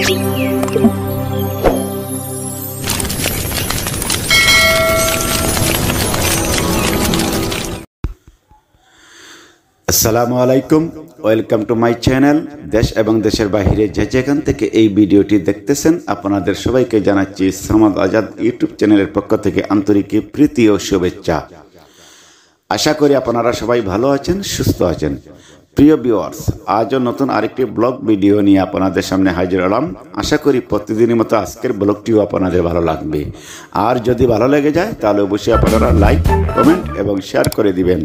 আসসালামু আলাইকুম, welcome to my channel. দেশ এবং দেশের বাইরে যে যেখান থেকে এই ভিডিওটি দেখতেছেন আপনাদের সবাইকে জানাচ্ছি সামাদ আজাদ ইউটিউব চ্যানেলের পক্ষ থেকে আন্তরিক প্রীতি ও শুভেচ্ছা। আশা করি আপনারা সবাই ভালো আছেন, সুস্থ আছেন। প্রিয় ভিউয়ার্স, আজও নতুন আরেকটি ব্লগ ভিডিও নিয়ে আপনাদের সামনে হাজির হলাম। আশা করি প্রতিদিনের মতো আজকের ব্লগটিও আপনাদের ভালো লাগবে। আর যদি ভালো লেগে যায় তাহলে অবশ্যই আপনারা লাইক, কমেন্ট এবং শেয়ার করে দিবেন।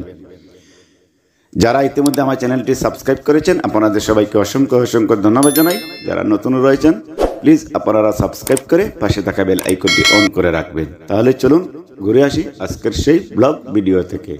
যারা ইতিমধ্যে আমার চ্যানেলটি সাবস্ক্রাইব করেছেন আপনাদের সবাইকে অসংখ্য অসংখ্য ধন্যবাদ জানাই। যারা নতুন রয়েছেন প্লিজ আপনারা সাবস্ক্রাইব করে পাশে থাকা বেল আইকনটি অন করে রাখবেন। তাহলে চলুন ঘুরে আসি আজকের সেই ব্লগ ভিডিও থেকে।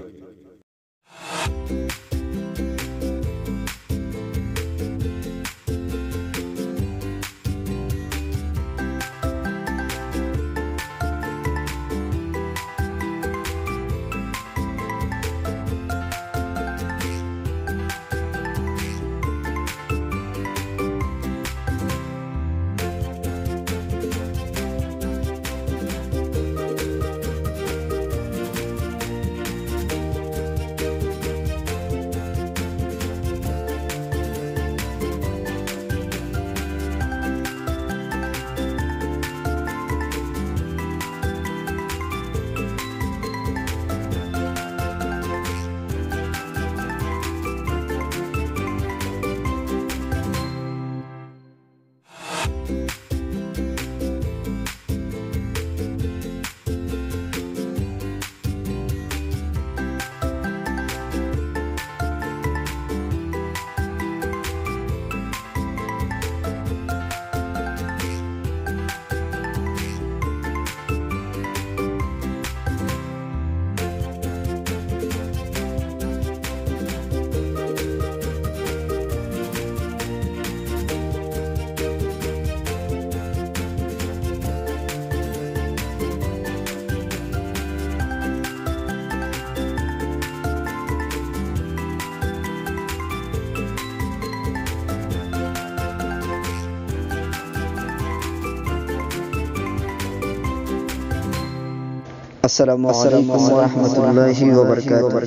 আসসালামু আলাইকুম ওয়া রাহমাতুল্লাহি ওয়া বারাকাতুহু।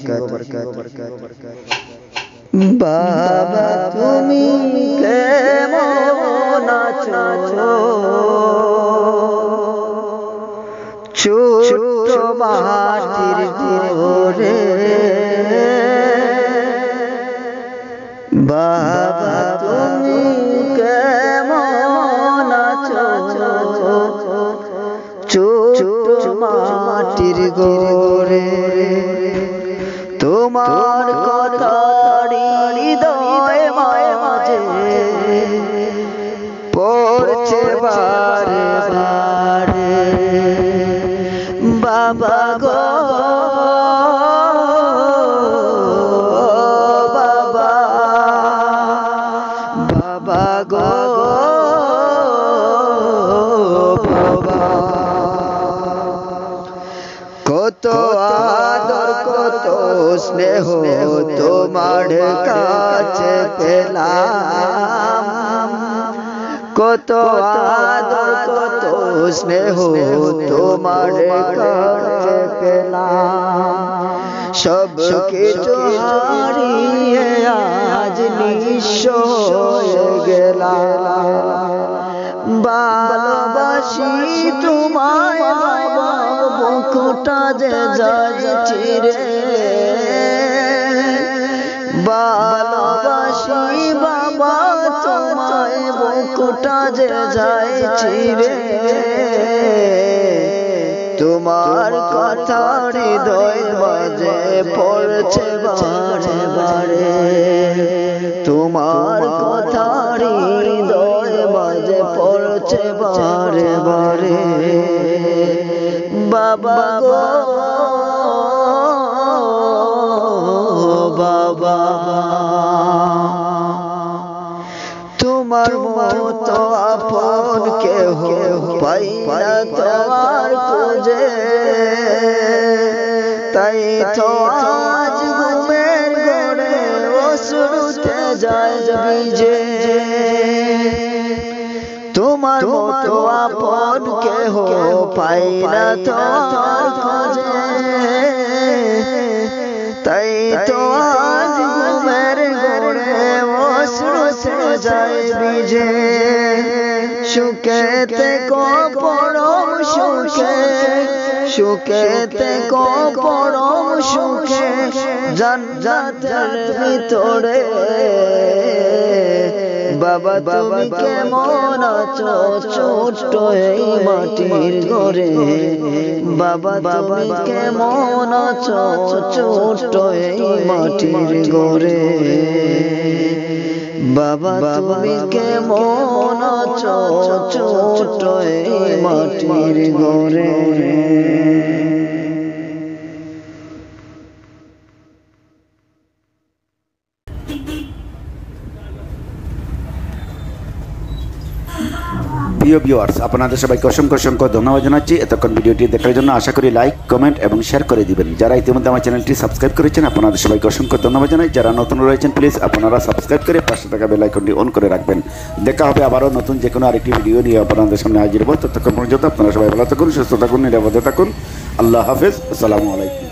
বাবা তুমি কেমন আছো? ছোট মাটির ঘরে বাবা তুমি কেমন আছো? ছোট মাটির ঘরে তোমার কথা হৃদয় মাঝে পড়ছে বারে বারে। বাবা গো বাবা, বাবা গো কত আদর কত স্নেহ তোমার কাছে পেলাম, কত আদর কত স্নেহ তোমার কাছে পেলাম। সব কিছু হারিয়ে আজ নিঃস্ব হয়ে গেলাম। ভালোবাসি তোমায় বাবা, বুকটা যে যায় চিরে। ভালোবাসি বাবা তোমায়, বুকটা যে যায় চিরে। তোমার কথা হৃদয় মাঝে পড়ছে বারে বারে। তোমার কথা হৃদয় মাঝে পড়ছে বারে বারে। বাবা গো বাবা, তোমার মতো আপন কেহ পাই না তোমার খোঁজে। তাই তো আজ ঘুমের ঘরে অশ্রুতে যায় ভিজে। তোমার মতো আপন কেহ পাই না তোমার খোঁজে, তাই তো আজ ঘুমের ঘোরে অশ্রু যায় ভিজে। সুখেতে পরম সুখে, সুখেতে পরম সুখে জান্নাতের ভিতরে। বাবা তুমি কেমন আছো ছোট্ট এই মাটির ঘরে, বাবা তুমি কেমন আছো ছোট্ট এই মাটির ঘরে, বাবা তুমি কেমন আছো ছোট্ট এই মাটির ঘরে। প্রিয় ভিউয়ার্স, আপনাদের সবাইকে অসংখ্য অসংখ্য ধন্যবাদ জানাচ্ছি এতক্ষণ ভিডিওটি দেখার জন্য। আশা করি লাইক, কমেন্ট এবং শেয়ার করে দিবেন। যারা ইতিমধ্যে আমার চ্যানেলটি সাবস্ক্রাইব করেছেন আপনাদের সবাইকে অসংখ্য ধন্যবাদ জানাই। যারা নতুন রয়েছেন প্লিজ আপনারা সাবস্ক্রাইব করে পাশে থাকা বেল আইকনটি অন করে রাখবেন। দেখা হবে আবারও নতুন যে কোনো আরেকটি ভিডিও নিয়ে আপনাদের সামনে হাজির হব। ততক্ষণ পর্যন্ত আপনারা সবাই ভালো থাকুন, সুস্থ থাকুন, নিরাপদে থাকুন। আল্লাহ হাফেজ, আসসালামু আলাইকুম।